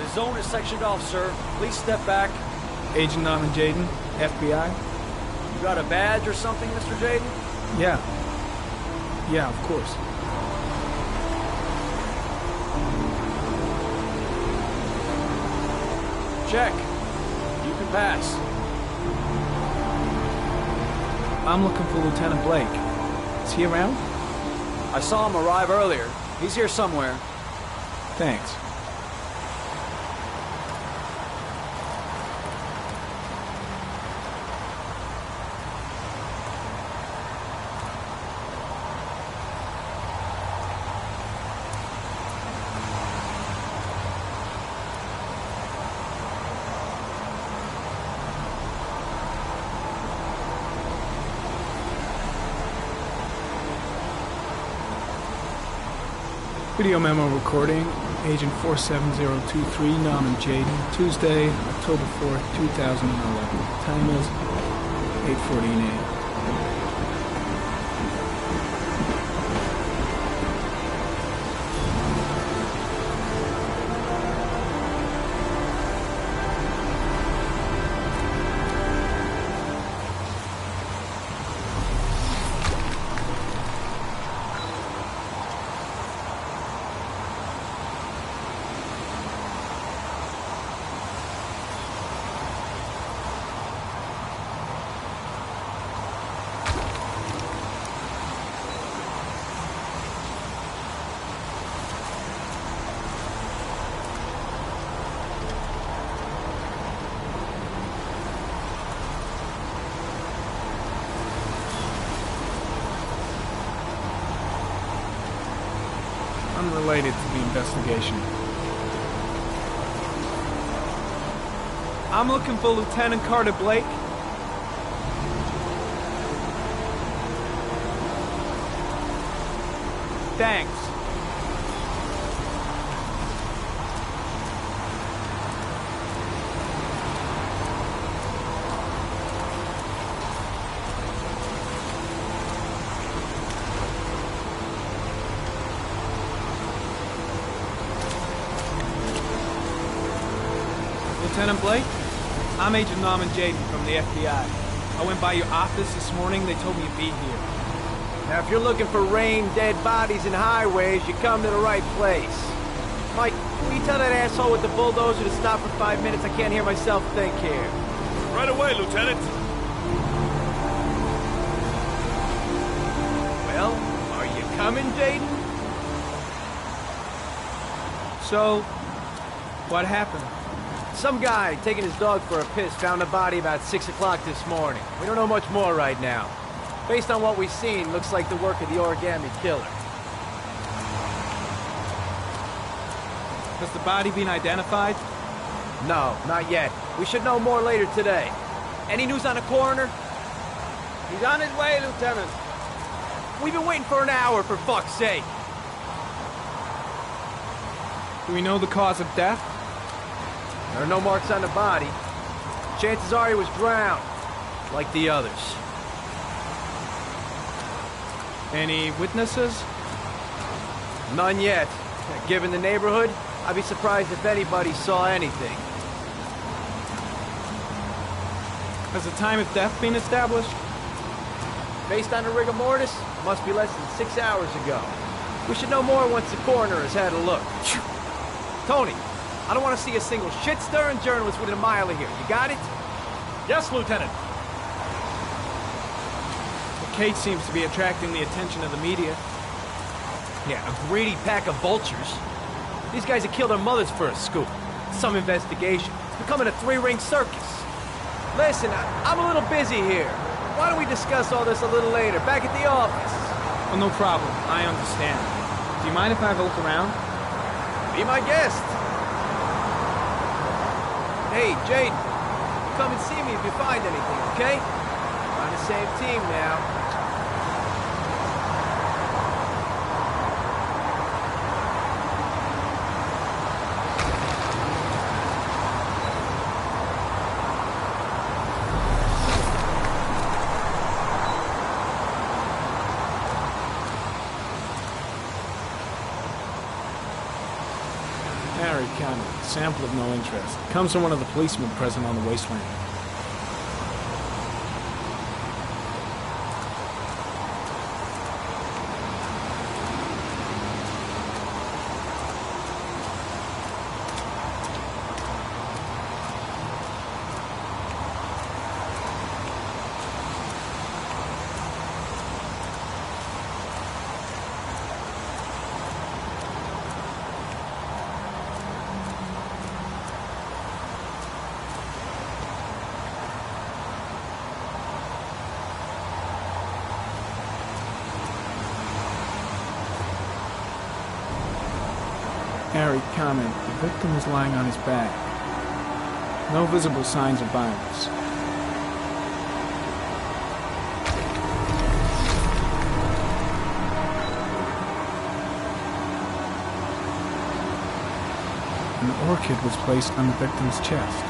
The zone is sectioned off, sir. Please step back. Agent Norman Jaden, FBI. You got a badge or something, Mr. Jaden? Yeah. Yeah, of course. Check. You can pass. I'm looking for Lieutenant Blake. Is he around? I saw him arrive earlier. He's here somewhere. Thanks. Video memo recording, Agent 47023, Norman Jaden, Tuesday, October 4th, 2011. Time is 8:14 a.m. Unrelated to the investigation. I'm looking for Lieutenant Carter Blake. Thanks. Lieutenant Blake? I'm Agent Norman Jaden from the FBI. I went by your office this morning. They told me you'd be here. Now, if you're looking for rain, dead bodies, and highways, you come to the right place. Mike, will you tell that asshole with the bulldozer to stop for 5 minutes? I can't hear myself think here. Right away, Lieutenant. Well, are you coming, Jaden? So, what happened? Some guy taking his dog for a piss found a body about 6 o'clock this morning. We don't know much more right now. Based on what we've seen, looks like the work of the origami killer. Has the body been identified? No, not yet. We should know more later today. Any news on the coroner? He's on his way, Lieutenant. We've been waiting for an hour, for fuck's sake. Do we know the cause of death? There are no marks on the body. Chances are he was drowned, like the others. Any witnesses? None yet. Given the neighborhood, I'd be surprised if anybody saw anything. Has the time of death been established? Based on the rigor mortis, it must be less than 6 hours ago. We should know more once the coroner has had a look. Tony, I don't want to see a single shit-stirring journalist within a mile of here. You got it? Yes, Lieutenant. The case seems to be attracting the attention of the media. Yeah, a greedy pack of vultures. These guys have killed their mothers for a scoop. Some investigation. It's becoming a three-ring circus. Listen, I'm a little busy here. Why don't we discuss all this a little later, back at the office? Well, no problem. I understand. Do you mind if I have a look around? Be my guest. Hey, Jaden, come and see me if you find anything, okay? We're on the same team now. Harry Conner, sample of no interest. Comes from one of the policemen present on the wasteland. Harry comment, the victim is lying on his back. No visible signs of violence. An orchid was placed on the victim's chest.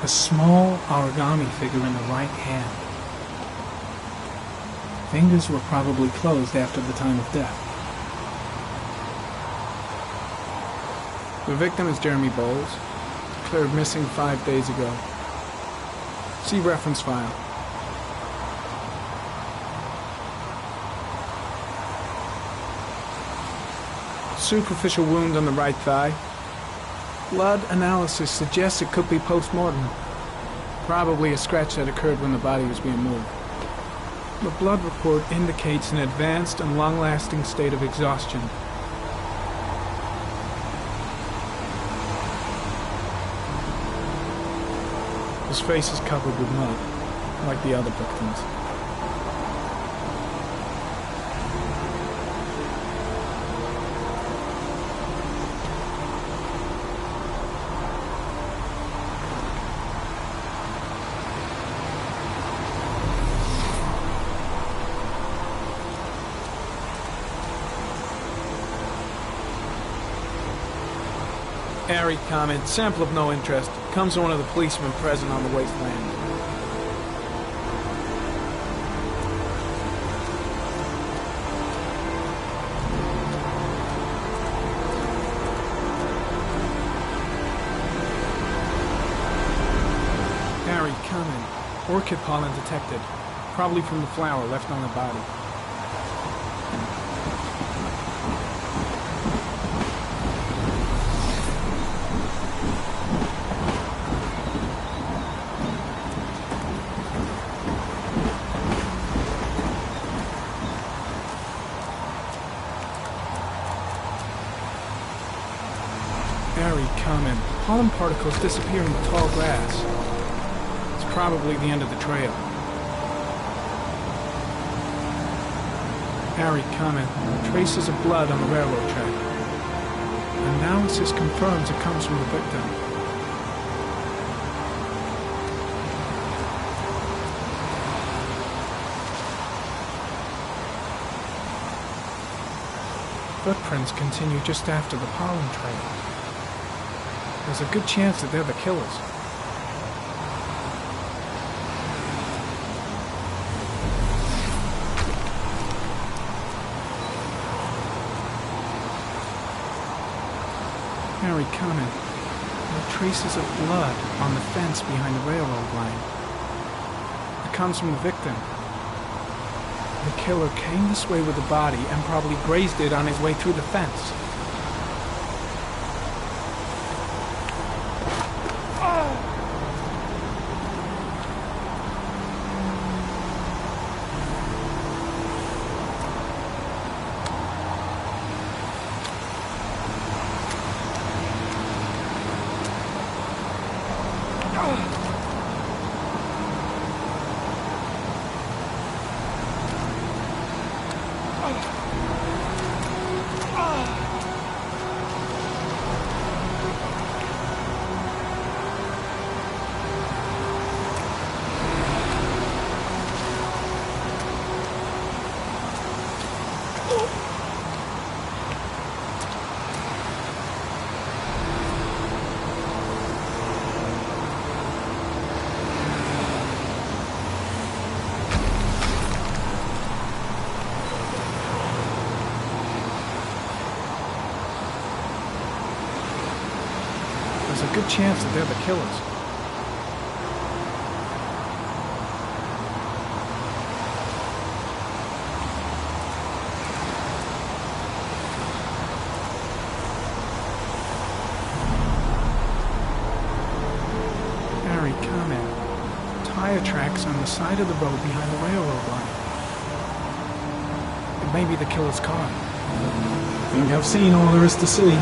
A small origami figure in the right hand. Fingers were probably closed after the time of death. The victim is Jeremy Bowles, declared missing 5 days ago. See reference file. Superficial wound on the right thigh. Blood analysis suggests it could be post-mortem. Probably a scratch that occurred when the body was being moved. The blood report indicates an advanced and long-lasting state of exhaustion. His face is covered with mud, like the other victims. Harry comment, sample of no interest. Comes from one of the policemen present on the wasteland. Harry comment, orchid pollen detected. Probably from the flower left on the body. Harry comment, pollen particles disappear in the tall grass. It's probably the end of the trail. Harry comment, traces of blood on the railroad track. Analysis confirms it comes from the victim. Footprints continue just after the pollen trail. There's a good chance that they're the killers. Harry comment, there are traces of blood on the fence behind the railroad line. It comes from the victim. The killer came this way with the body and probably grazed it on his way through the fence. good chance that they're the killers. Harry, comment. Tire tracks on the side of the road behind the railroad line. It may be the killer's car. I think I've seen all there is to see.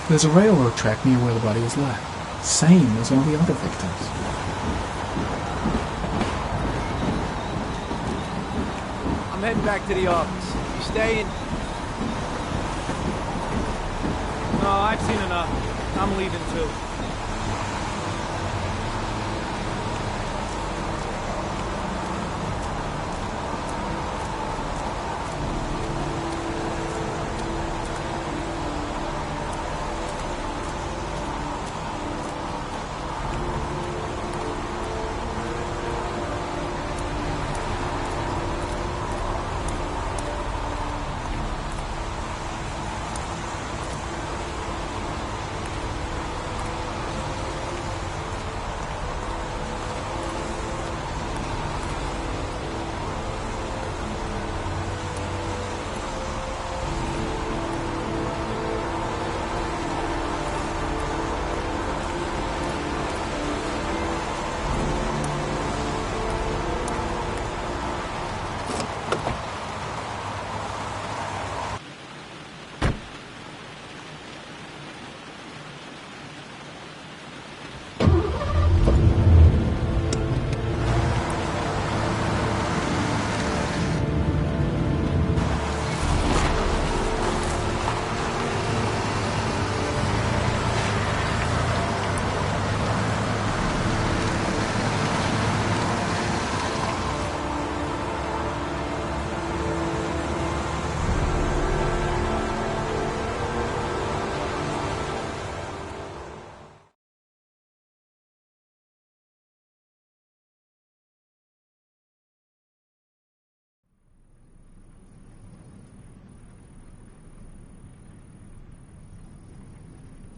There's a railroad track near where the body was left. Same as all the other victims. I'm heading back to the office. You staying? No, I've seen enough. I'm leaving too.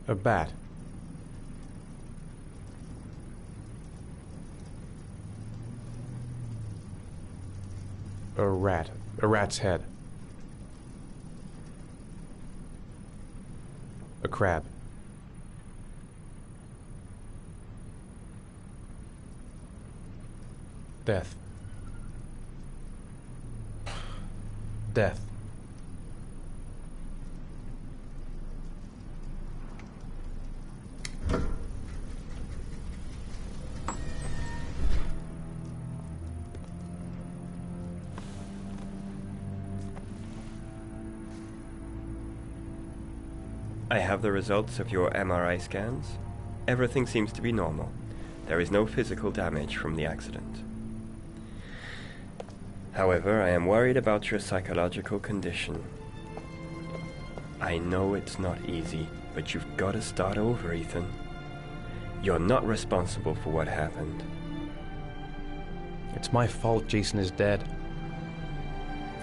A bat. A rat. A rat's head. A crab. Death. Death. I have the results of your MRI scans. Everything seems to be normal. There is no physical damage from the accident. However, I am worried about your psychological condition. I know it's not easy, but you've got to start over, Ethan. You're not responsible for what happened. It's my fault Jason is dead.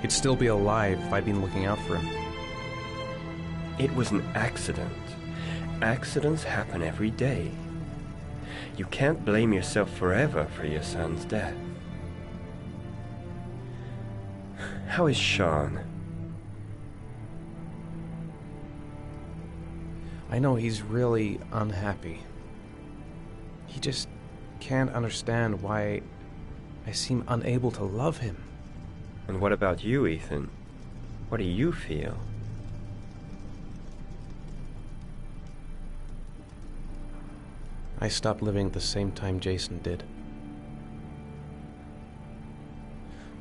He'd still be alive if I'd been looking out for him. It was an accident. Accidents happen every day. You can't blame yourself forever for your son's death. How is Sean? I know he's really unhappy. He just can't understand why I seem unable to love him. And what about you, Ethan? What do you feel? I stopped living at the same time Jason did.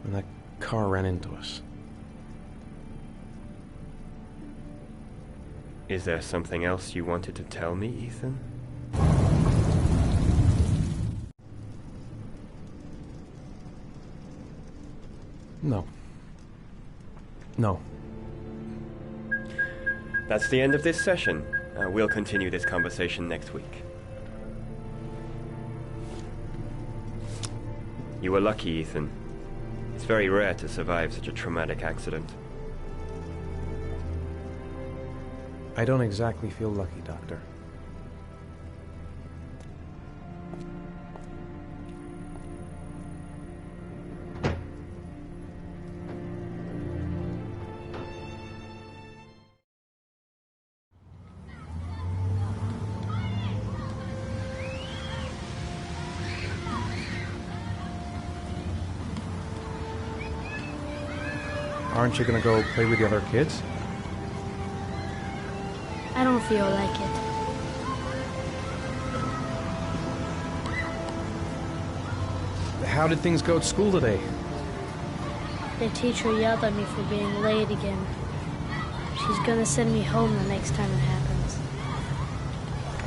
When that car ran into us. Is there something else you wanted to tell me, Ethan? No. No. That's the end of this session. We'll continue this conversation next week. You were lucky, Ethan. It's very rare to survive such a traumatic accident. I don't exactly feel lucky, Doctor. Aren't you gonna go play with the other kids? I don't feel like it. How did things go at school today? The teacher yelled at me for being late again. She's gonna send me home the next time it happens.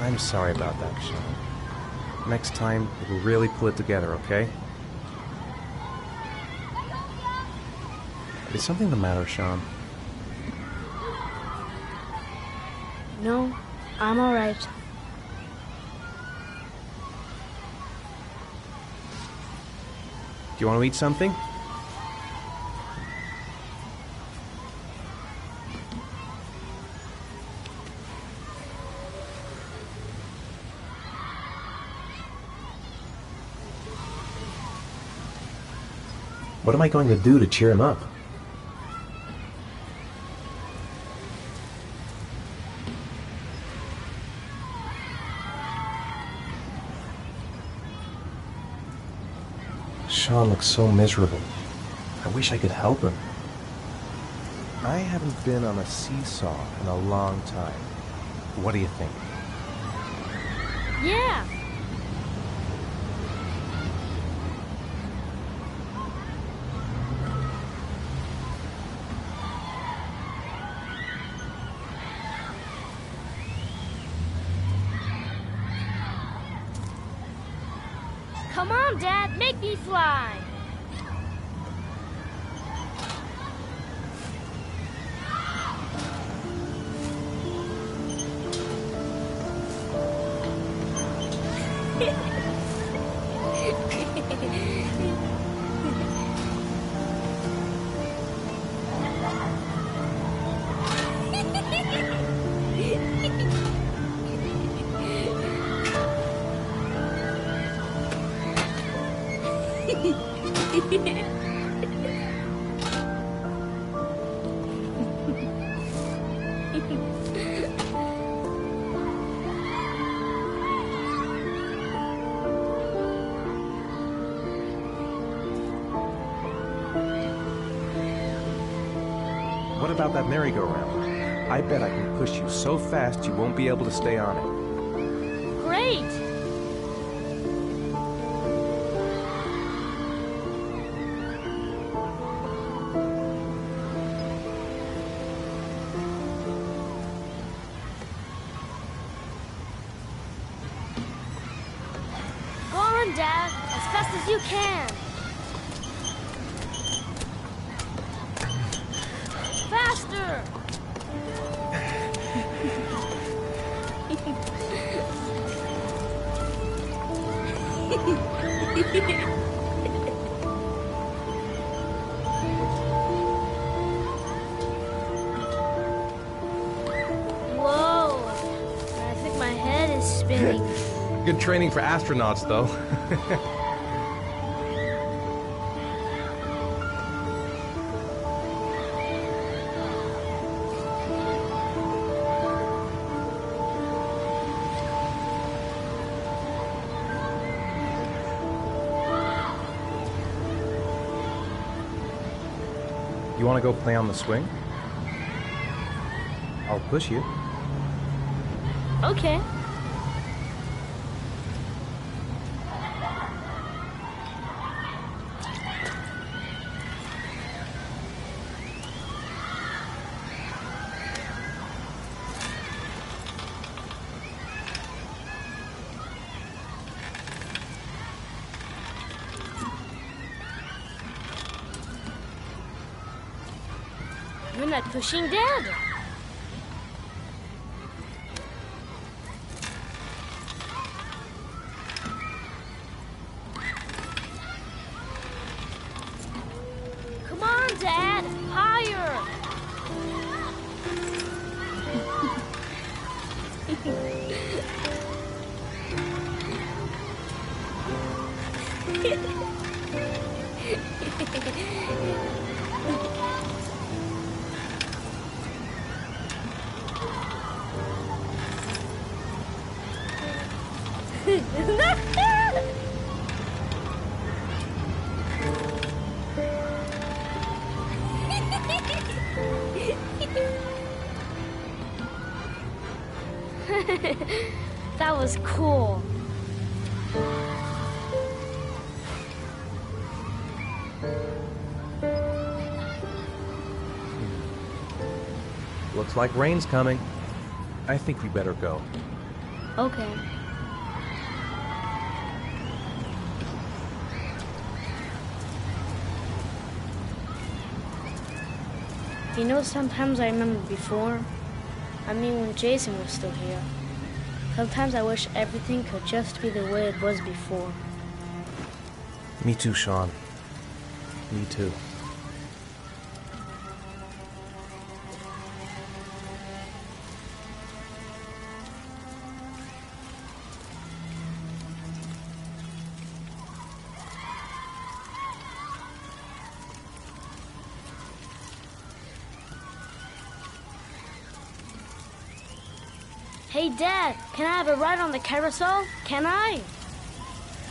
I'm sorry about that, Sean. Next time, we'll really pull it together, okay? Is something the matter, Sean? No, I'm alright. Do you want to eat something? What am I going to do to cheer him up? Sean looks so miserable. I wish I could help him. I haven't been on a seesaw in a long time. What do you think? Yeah! Come on, Dad, make me fly! What about that merry-go-round? I bet I can push you so fast you won't be able to stay on it. Great! Go on, Dad, as fast as you can. Faster! Whoa! I think my head is spinning. Good training for astronauts, though. You want to go play on the swing? I'll push you. Okay. You're not pushing Dad. Come on, Dad. Higher. That was cool. Looks like rain's coming. I think we better go. Okay. You know, sometimes I remember before. I mean, when Jason was still here. Sometimes I wish everything could just be the way it was before. Me too, Sean. Me too. Hey, Dad, can I have a ride on the carousel? Can I?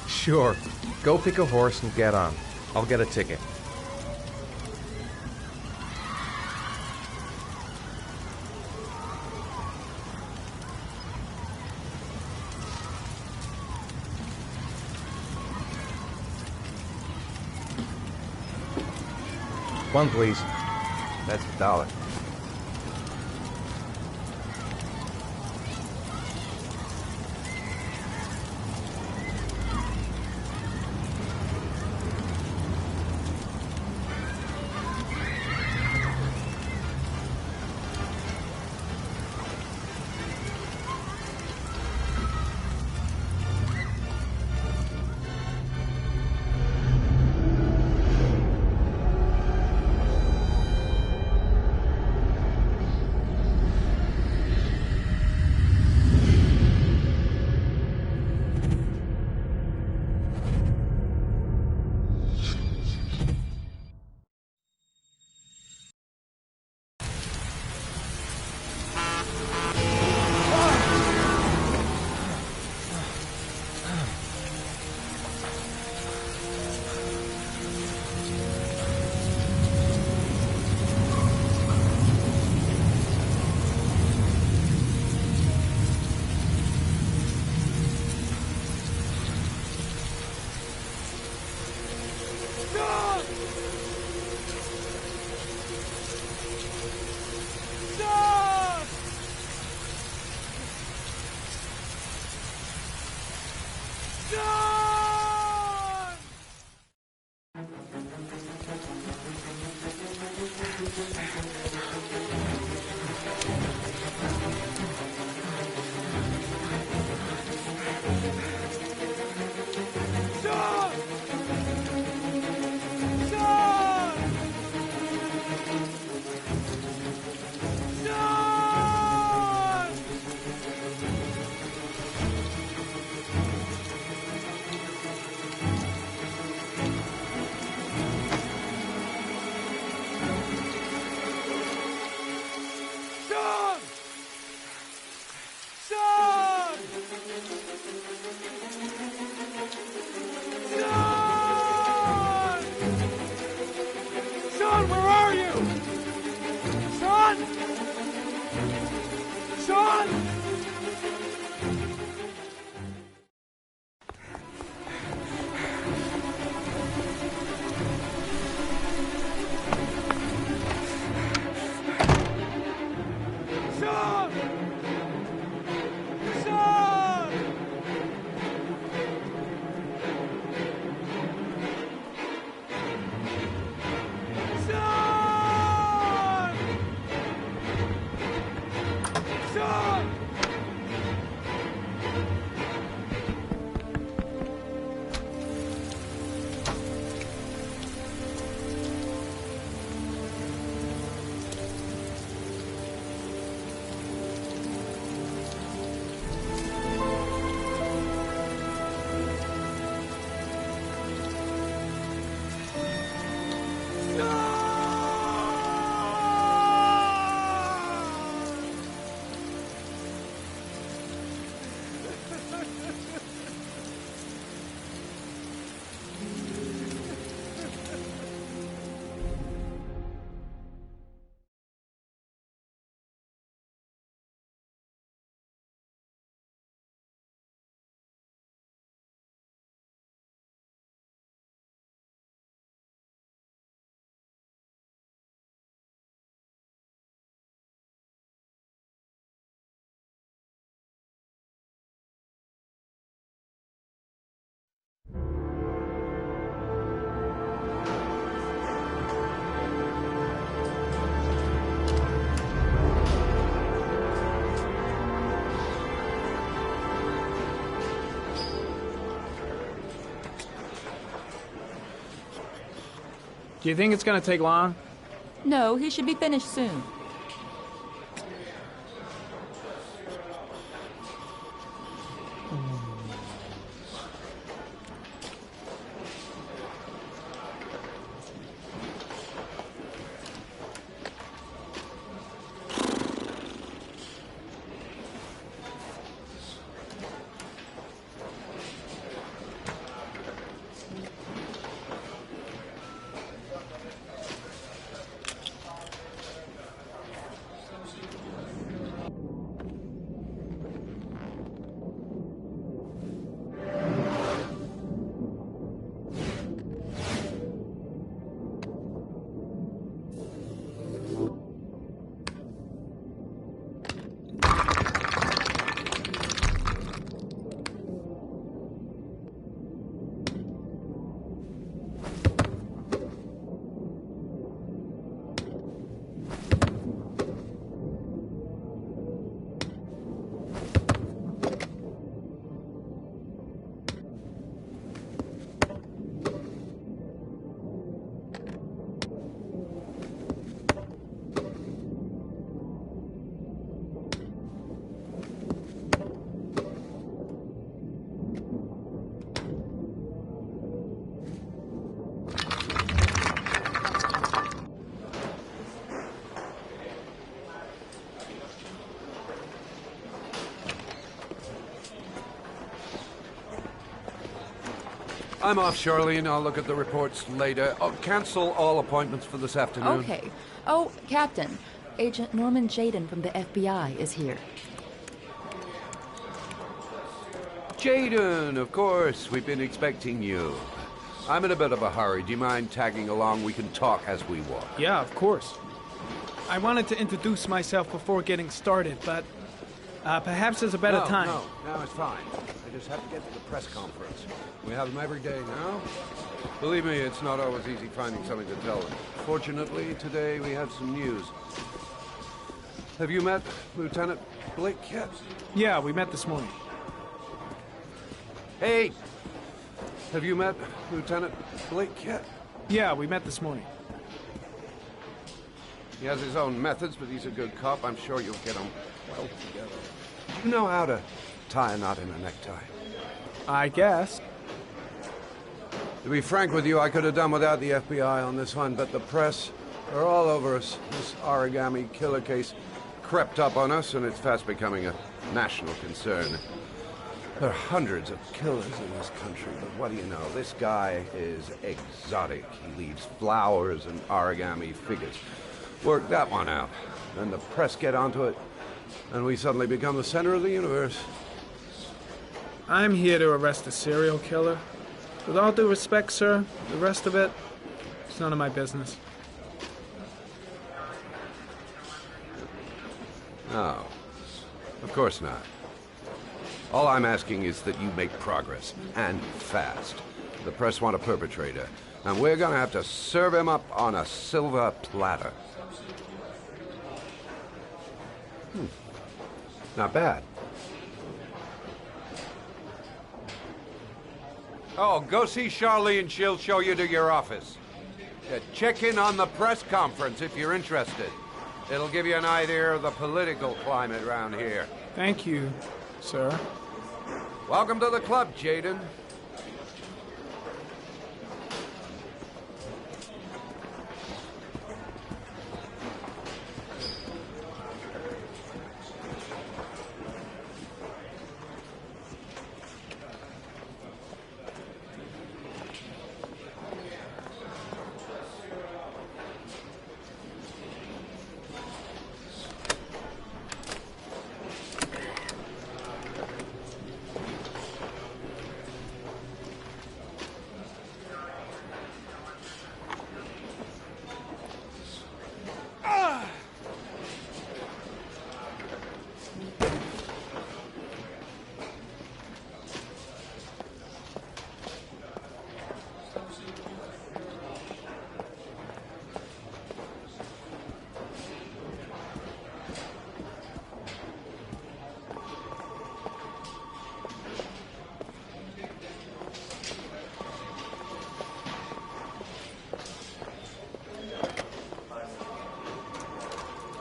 Sure. Go pick a horse and get on. I'll get a ticket. One, please. That's $1. Do you think it's gonna take long? No, he should be finished soon. I'm off, Charlene. I'll look at the reports later. Oh, cancel all appointments for this afternoon. Okay. Oh, Captain. Agent Norman Jaden from the FBI is here. Jaden, of course. We've been expecting you. I'm in a bit of a hurry. Do you mind tagging along? We can talk as we walk. Yeah, of course. I wanted to introduce myself before getting started, but perhaps there's a better time. No, it's fine. I just have to get to the press conference. We have them every day now. Believe me, it's not always easy finding something to tell them. Fortunately, today we have some news. Have you met Lieutenant Blake yet? Yeah, we met this morning. Hey! Have you met Lieutenant Blake yet? Yeah, we met this morning. He has his own methods, but he's a good cop. I'm sure you'll get him well together. Do you know how to tie a knot in a necktie? I guess. To be frank with you, I could have done without the FBI on this one, but the press are all over us. This origami killer case crept up on us, and it's fast becoming a national concern. There are hundreds of killers in this country, but what do you know? This guy is exotic. He leaves flowers and origami figures. Work that one out. Then the press get onto it, and we suddenly become the center of the universe. I'm here to arrest a serial killer. With all due respect, sir, the rest of it, it's none of my business. No, of course not. All I'm asking is that you make progress, and fast. The press want a perpetrator, and we're gonna have to serve him up on a silver platter. Not bad. Oh, go see Charlene. She'll show you to your office. Check in on the press conference if you're interested. It'll give you an idea of the political climate around here. Thank you, sir. Welcome to the club, Jaden.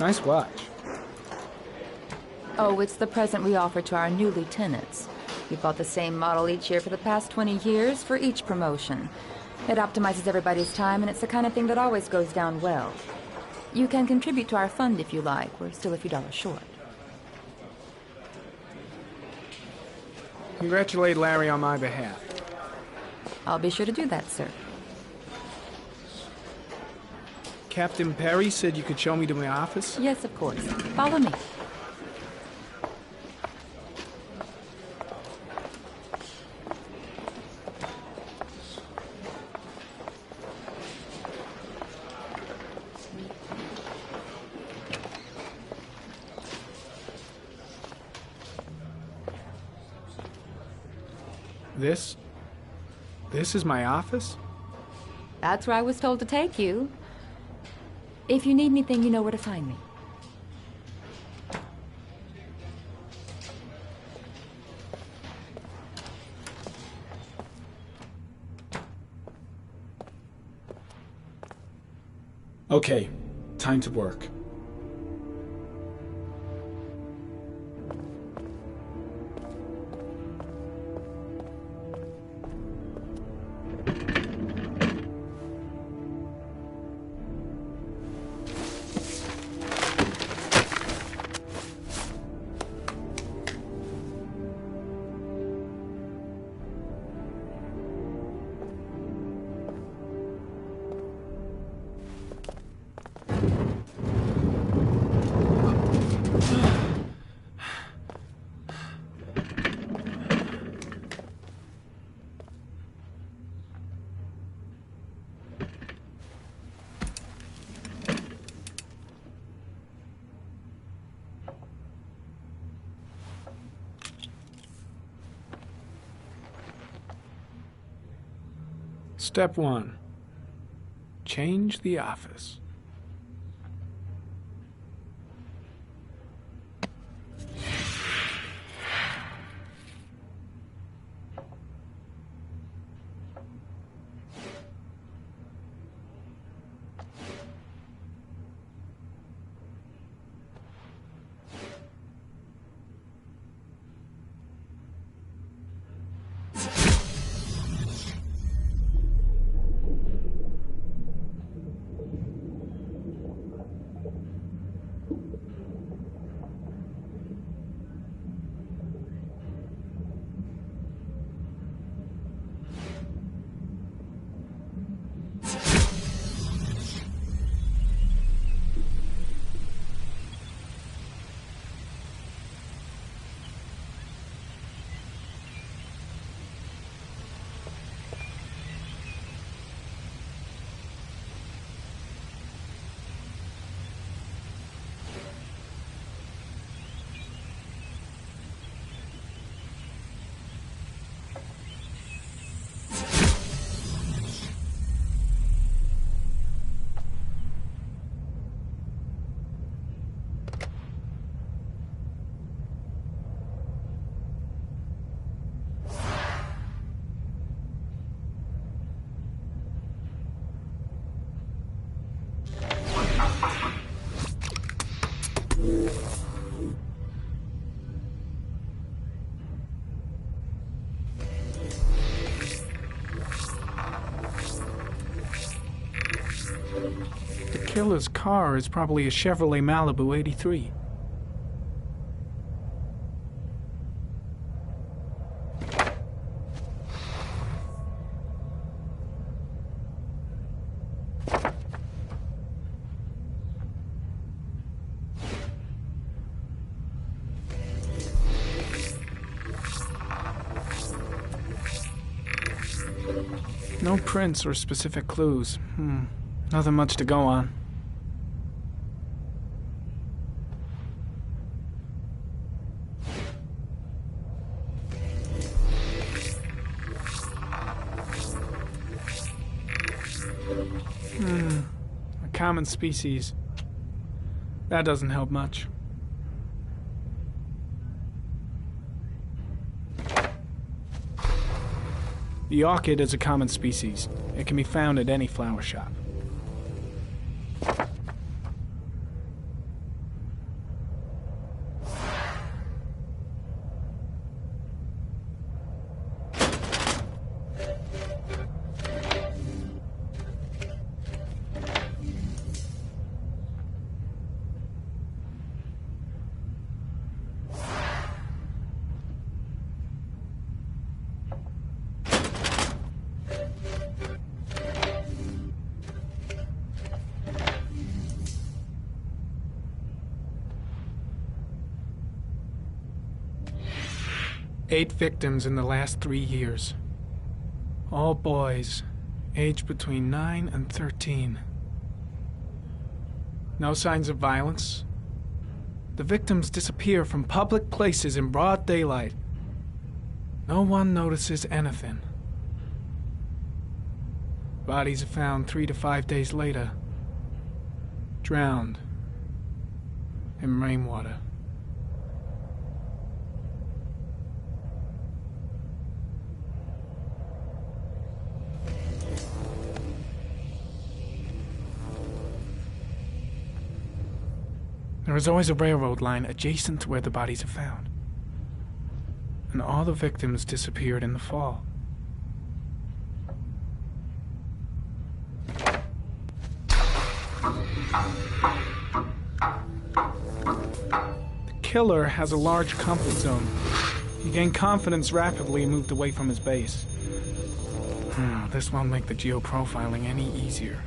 Nice watch. Oh, it's the present we offer to our new lieutenants. We bought the same model each year for the past 20 years for each promotion. It optimizes everybody's time, and it's the kind of thing that always goes down well. You can contribute to our fund if you like. We're still a few dollars short. Congratulate Larry on my behalf. I'll be sure to do that, sir. Captain Perry said you could show me to my office? Yes, of course. Follow me. This is my office? That's where I was told to take you. If you need anything, you know where to find me. Okay, time to work. Step 1. Change the office. The killer's car is probably a Chevrolet Malibu 83. No prints or specific clues. Nothing much to go on. A common species. That doesn't help much. The orchid is a common species. It can be found at any flower shop. Eight victims in the last 3 years. All boys, aged between 9 and 13. No signs of violence. The victims disappear from public places in broad daylight. No one notices anything. Bodies are found 3 to 5 days later, drowned in rainwater. There is always a railroad line adjacent to where the bodies are found. And all the victims disappeared in the fall. The killer has a large comfort zone. He gained confidence rapidly and moved away from his base. This won't make the geoprofiling any easier.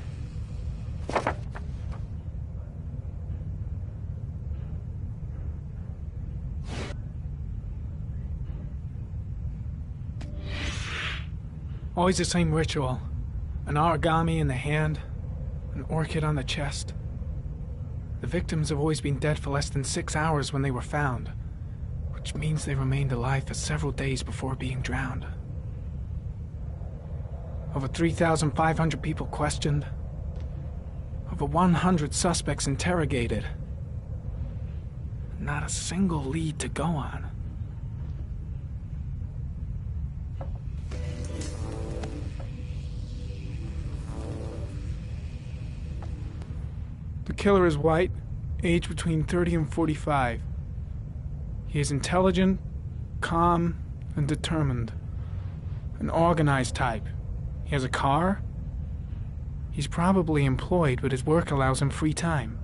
Always the same ritual. An origami in the hand, an orchid on the chest. The victims have always been dead for less than 6 hours when they were found, which means they remained alive for several days before being drowned. Over 3,500 people questioned. Over 100 suspects interrogated. Not a single lead to go on. The killer is white, aged between 30 and 45. He is intelligent, calm, and determined. An organized type. He has a car. He's probably employed, but his work allows him free time.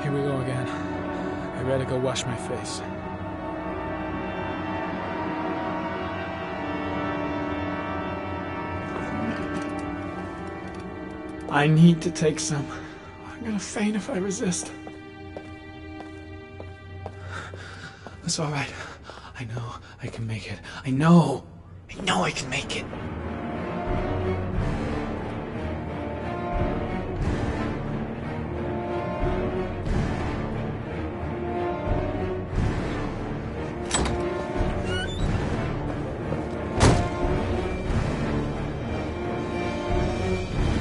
Here we go again. I better go wash my face. I need to take some. I'm gonna faint if I resist. It's all right. I know I can make it. I know I can make it.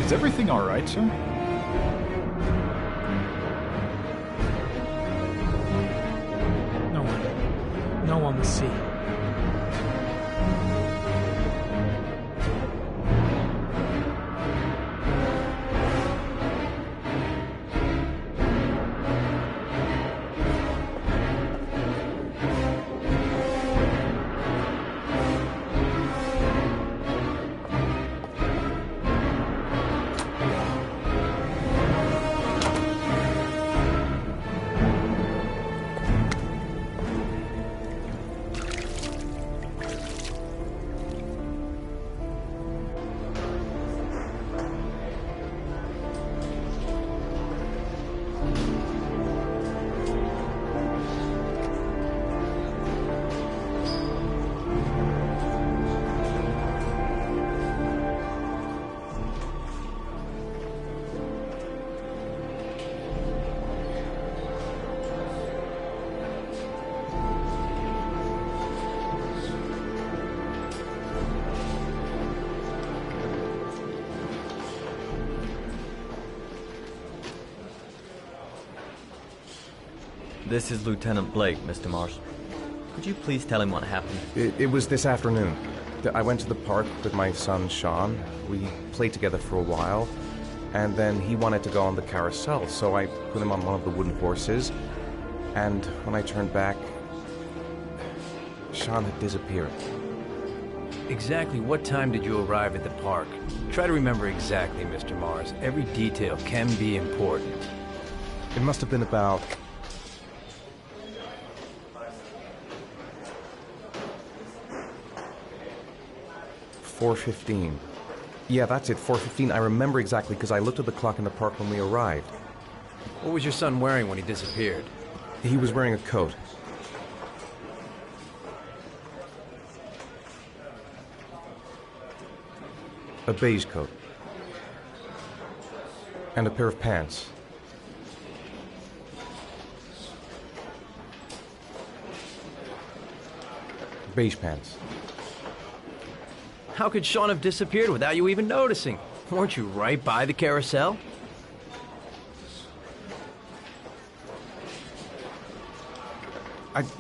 Is everything all right, sir? No one will see. This is Lieutenant Blake, Mr. Mars. Could you please tell him what happened? It was this afternoon. I went to the park with my son, Sean. We played together for a while, and then he wanted to go on the carousel, so I put him on one of the wooden horses, and when I turned back, Sean had disappeared. Exactly what time did you arrive at the park? Try to remember exactly, Mr. Mars. Every detail can be important. It must have been about 4:15. Yeah, that's it, 4:15. I remember exactly because I looked at the clock in the park when we arrived. What was your son wearing when he disappeared? He was wearing a coat. A beige coat. And a pair of pants. Beige pants. How could Sean have disappeared without you even noticing? Weren't you right by the carousel?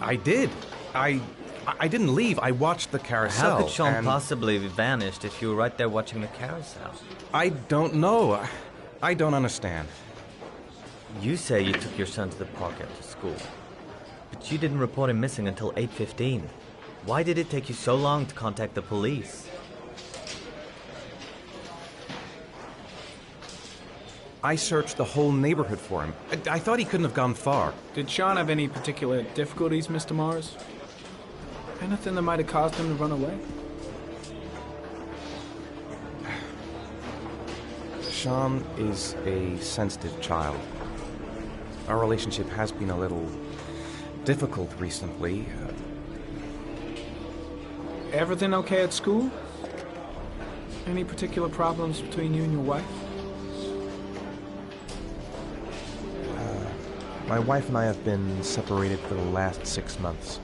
I did. I didn't leave. I watched the carousel. How could Sean possibly have vanished if you were right there watching the carousel? I don't know. I don't understand. You say you took your son to the park after school, but you didn't report him missing until 8:15. Why did it take you so long to contact the police? I searched the whole neighborhood for him. I thought he couldn't have gone far. Did Sean have any particular difficulties, Mr. Mars? Anything that might have caused him to run away? Sean is a sensitive child. Our relationship has been a little difficult recently. Everything okay at school? Any particular problems between you and your wife? My wife and I have been separated for the last 6 months.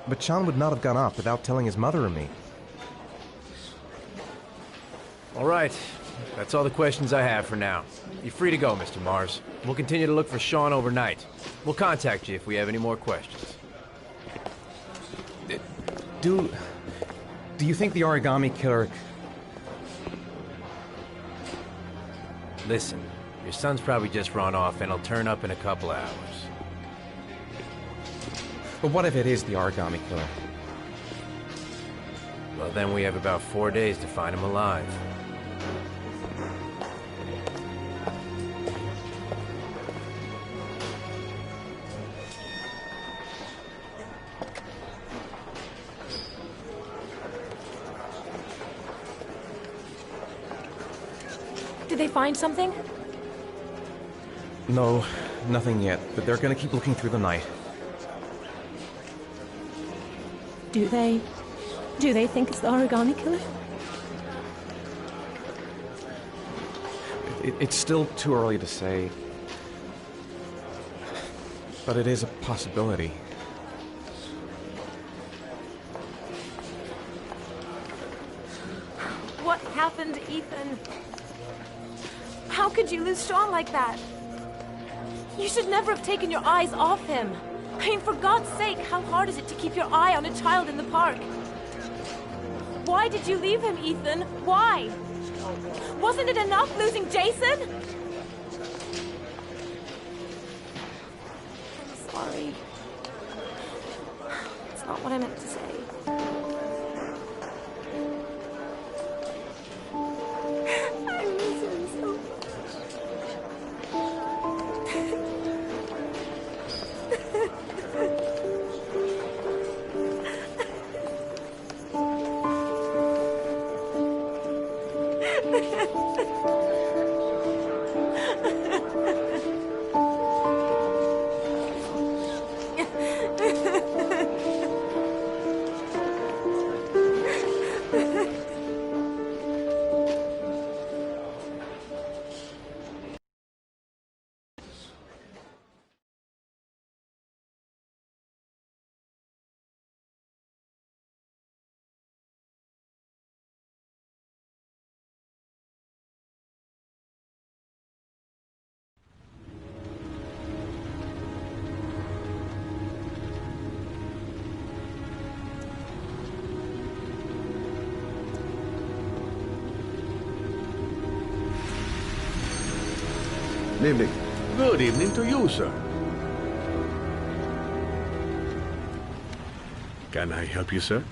But Sean would not have gone off without telling his mother and me. All right. That's all the questions I have for now. You're free to go, Mr. Mars. We'll continue to look for Sean overnight. We'll contact you if we have any more questions. Do you think the origami killer... Listen, your son's probably just run off and he'll turn up in a couple hours. But what if it is the origami killer? Well, then we have about 4 days to find him alive. Did they find something? No, nothing yet, but they're gonna keep looking through the night. Do they think it's the origami killer? It's still too early to say, but it is a possibility. What happened, Ethan? How could you lose Sean like that? You should never have taken your eyes off him. I mean, for God's sake, how hard is it to keep your eye on a child in the park? Why did you leave him, Ethan? Why? Wasn't it enough losing Jason? I'm sorry. It's not what I meant to say. I miss him so much. Good evening. Good evening to you, sir. Can I help you, sir?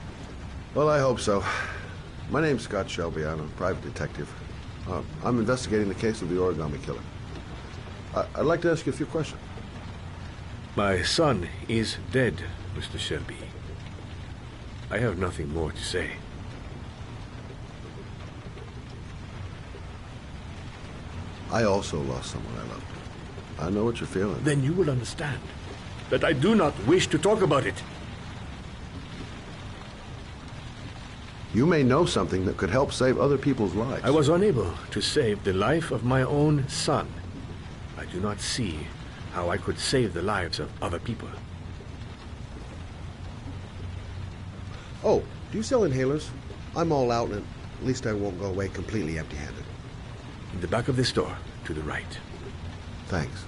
Well, I hope so. My name's Scott Shelby. I'm a private detective. I'm investigating the case of the origami killer. I'd like to ask you a few questions. My son is dead, Mr. Shelby. I have nothing more to say. I also lost someone I loved. I know what you're feeling. Then you will understand that I do not wish to talk about it. You may know something that could help save other people's lives. I was unable to save the life of my own son. I do not see how I could save the lives of other people. Oh, do you sell inhalers? I'm all out, and at least I won't go away completely empty-handed. In the back of the store, to the right. Thanks.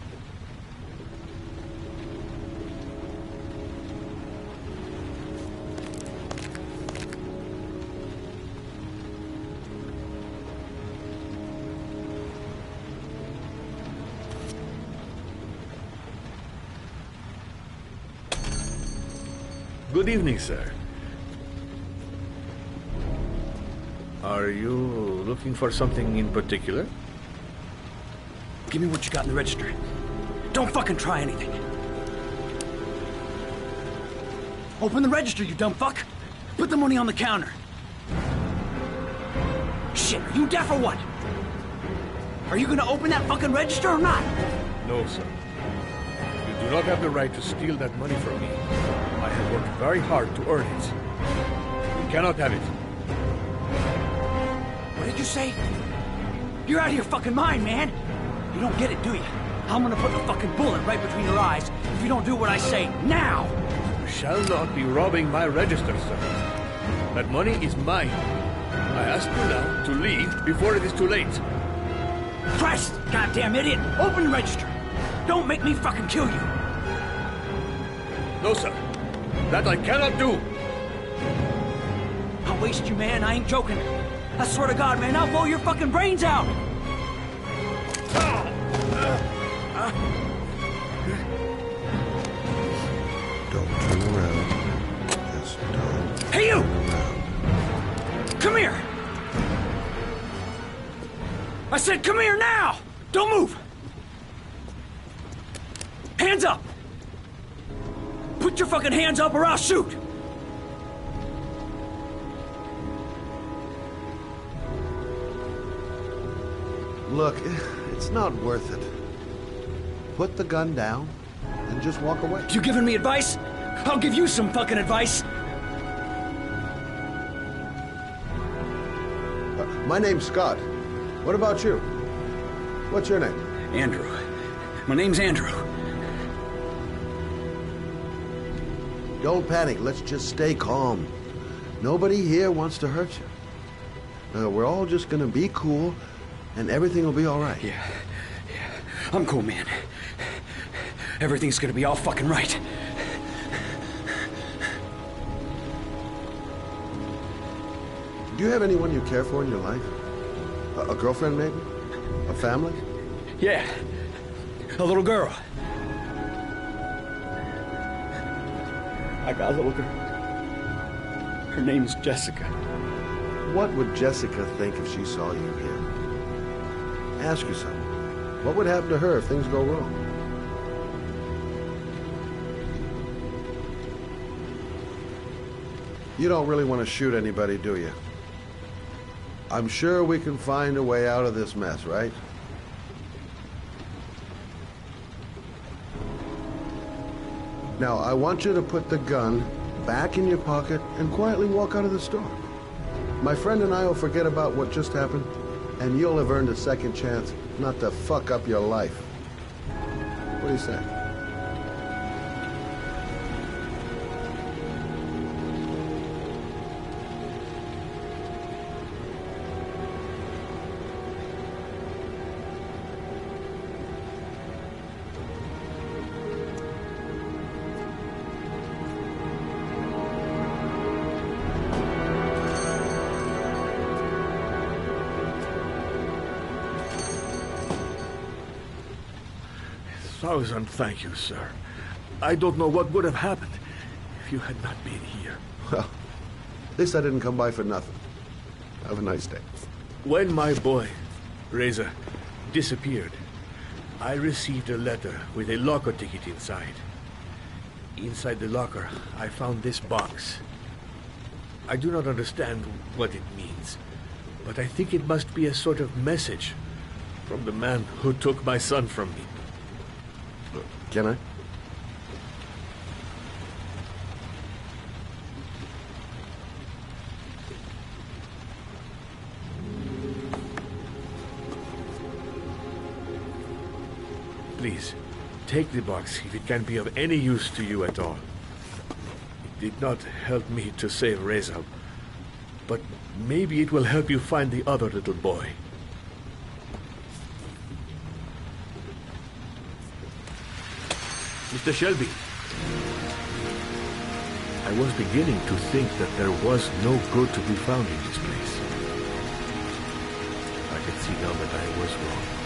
Good evening, sir. Are you looking for something in particular? Give me what you got in the register. Don't fucking try anything. Open the register, you dumb fuck. Put the money on the counter. Shit, are you deaf or what? Are you gonna open that fucking register or not? No, sir. You do not have the right to steal that money from me. I have worked very hard to earn it. You cannot have it. What did you say? You're out of your fucking mind, man. You don't get it, do you? I'm gonna put the fucking bullet right between your eyes if you don't do what I say now! You shall not be robbing my register, sir. That money is mine. I ask you now to leave before it is too late. Christ, goddamn idiot! Open the register! Don't make me fucking kill you! No, sir. That I cannot do! I'll waste you, man. I ain't joking. I swear to God, man, I'll blow your fucking brains out! Don't turn around. Just don't. Hey, you! Come here! I said come here now! Don't move! Hands up! Put your fucking hands up or I'll shoot! Look, it's not worth it. Put the gun down and just walk away. You giving me advice? I'll give you some fucking advice. My name's Scott. What about you? What's your name? Andrew. My name's Andrew. Don't panic. Let's just stay calm. Nobody here wants to hurt you. We're all just gonna be cool, and everything will be all right. Yeah. I'm cool, man. Everything's gonna be all fucking right. Do you have anyone you care for in your life? A girlfriend, maybe? A family? Yeah. A little girl. I got a little girl. Her name's Jessica. What would Jessica think if she saw you here? Ask yourself, what would happen to her if things go wrong? You don't really want to shoot anybody, do you? I'm sure we can find a way out of this mess, right? Now, I want you to put the gun back in your pocket and quietly walk out of the store. My friend and I will forget about what just happened, and you'll have earned a second chance not to fuck up your life. What do you say? Thousand thank you, sir. I don't know what would have happened if you had not been here. Well, at least I didn't come by for nothing. Have a nice day. When my boy, Reza, disappeared, I received a letter with a locker ticket inside. Inside the locker, I found this box. I do not understand what it means, but I think it must be a sort of message from the man who took my son from me. Can I? Please, take the box if it can be of any use to you at all. It did not help me to save Reza, but maybe it will help you find the other little boy. Mr. Shelby, I was beginning to think that there was no good to be found in this place. I can see now that I was wrong.